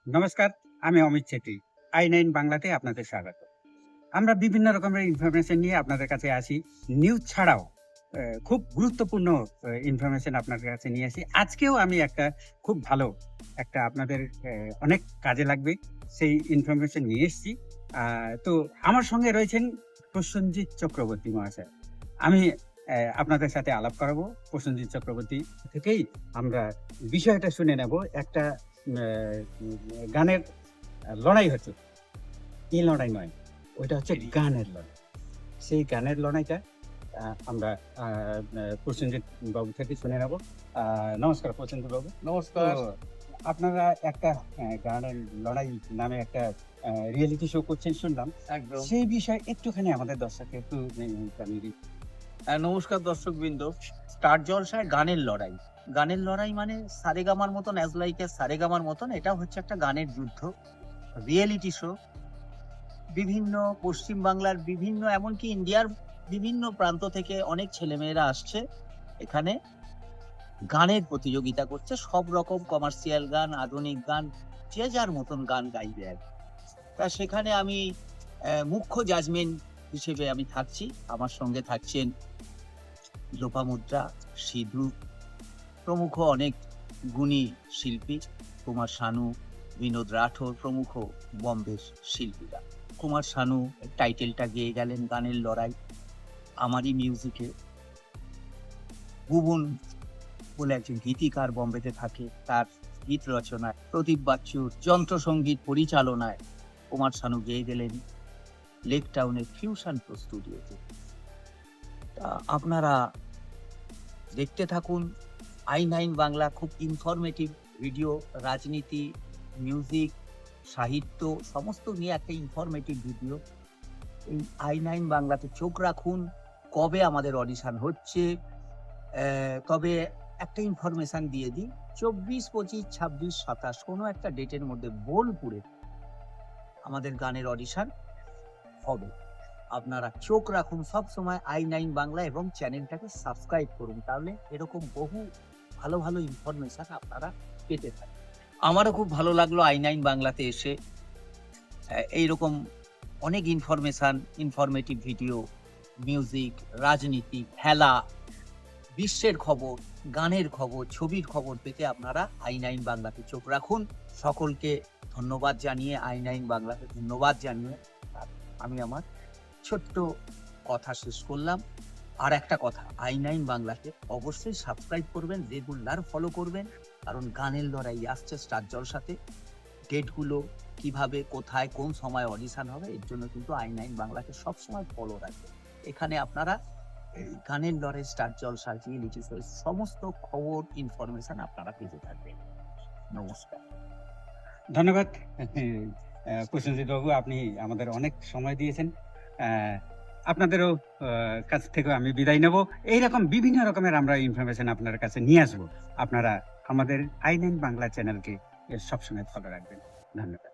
নমস্কার, আমি অমিত ছেত্রী। i9 বাংলাতে আপনাদের স্বাগত। আমরা বিভিন্ন রকমের ইনফরমেশন নিয়ে আপনাদের কাছে আসি। নিউজ ছাড়াও খুব গুরুত্বপূর্ণ ইনফরমেশন আপনাদের কাছে নিয়ে আসি। আজকেও আমি একটা খুব ভালো আপনাদের অনেক কাজে লাগবে সেই ইনফরমেশন নিয়ে এসেছি। তো আমার সঙ্গে রয়েছেন প্রসেনজিৎ চক্রবর্তী মহাশয়। আমি আপনাদের সাথে আলাপ করাবো প্রসেনজিৎ চক্রবর্তী থেকেই আমরা বিষয়টা শুনে নেব। একটা আ উম গানের লড়াই হচ্ছে। এই লড়াই নয়, ওইটা হচ্ছে গানের লড়াই। সেই গানের লড়াইটা আমরা আ আ প্রসেনজিৎ বাবু থেকে শুনে নেব। আ নমস্কার প্রসেনজিৎ বাবু। তো নমস্কার। আপনারা একটা গানের লড়াই নামে একটা রিয়েলিটি শো করছেন শুনলাম। একদম। সেই বিষয়ে একটুখানি আমাদের দর্শককে একটু জানিয়ে দিন। নমস্কার দর্শকবৃন্দ। স্টার জলসায় গানের লড়াই। গানের লড়াই মানে সারেগামার মতন অ্যাজ লাইক এ সারেগামার মতন এটা হচ্ছে একটা গানের যুদ্ধ। Reality show. বিভিন্ন পশ্চিম বাংলার বিভিন্ন এমনকি ইন্ডিয়ার বিভিন্ন প্রান্ত থেকে অনেক ছেলেমেয়েরা আসছে। এখানে গানের প্রতিযোগিতা করছে। সব রকম কমার্শিয়াল গান, আধুনিক গান, যে যার মতন গান গাইবে আরকি। তা সেখানে আমি মুখ্য জাজমেন্ট হিসেবে আমি থাকছি। আমার সঙ্গে থাকছেন লোপামুদ্রা, সিধু প্রমুখ অনেক গুণী শিল্পী, কুমার শানু, বিনোদ রাঠোর প্রমুখ বম্বের শিল্পীরা। কুমার শানু টাইটেলটা গেয়ে গেলেন গানের লড়াই। আমারই মিউজিকে ভুবন বলে একজন গীতিকার বম্বেতে থাকে, তার গীত রচনায়, প্রদীপ বাচ্চুর যন্ত্রসঙ্গীত পরিচালনায় কুমার শানু গেয়ে গেলেন লেক টাউনের ফিউশন প্রো স্টুডিওতে। তা আপনারা দেখতে থাকুন i9 বাংলা। খুব ইনফরমেটিভ ভিডিও, রাজনীতি, মিউজিক, সাহিত্য সমস্ত নিয়ে একটা ইনফরমেটিভ ভিডিও। এই i9 বাংলাতে চোখ রাখুন। কবে আমাদের অডিশন হচ্ছে, তবে একটা ইনফরমেশন দিয়ে দিই। ২৪, ২৫, ২৬, ২৭ কোনো একটা ডেটের মধ্যে বোলপুরে আমাদের গানের অডিশন হবে। আপনারা চোখ রাখুন সবসময় i9 বাংলা এবং চ্যানেলটাকে সাবস্ক্রাইব করুন। তাহলে এরকম বহু ভালো, ভালো ইনফরমেশন আপনারা পেতে থাকবেন। আমারও খুব ভালো লাগলো i9 বাংলাতে এসে। এইরকম অনেক ইনফরমেশন, ইনফরমেটিভ ভিডিও, মিউজিক, রাজনীতি, খেলা, বিশ্বের খবর, গানের খবর, ছবির খবর পেতে আপনারা i9 বাংলাতে চোখ রাখুন। সকলকে ধন্যবাদ জানিয়ে i9 বাংলাকে ধন্যবাদ জানিয়ে আমি আমার ছোট্ট কথা শেষ করলাম। আর একটা কথা, i9 বাংলাকে অবশ্যই সাবস্ক্রাইব করবেন, রেগুলার ফলো করবেন। কারণ গানের লড়াই আসছে স্টার জলসাতে। ডেটগুলো কিভাবে, কোথায়, কোন সময় অডিশন হবে এর জন্য কিন্তু i9 বাংলাকে সবসময় ফলো রাখবেন। এখানে আপনারা এই গানের লড়াই, স্টার জলসা, রিয়েলিটি শো সমস্ত খবর, ইনফরমেশন আপনারা পেতে থাকবেন। নমস্কার। ধন্যবাদ প্রসেনজিৎ বাবু, আপনি আমাদের অনেক সময় দিয়েছেন। আ আপনাদেরও কাছ থেকেও আমি বিদায় নেব। এইরকম বিভিন্ন রকমের আমরা ইনফরমেশন আপনার কাছে নিয়ে আসবো। আপনারা আমাদের i9 বাংলা চ্যানেলকে সবসময় ফলো রাখবেন। ধন্যবাদ।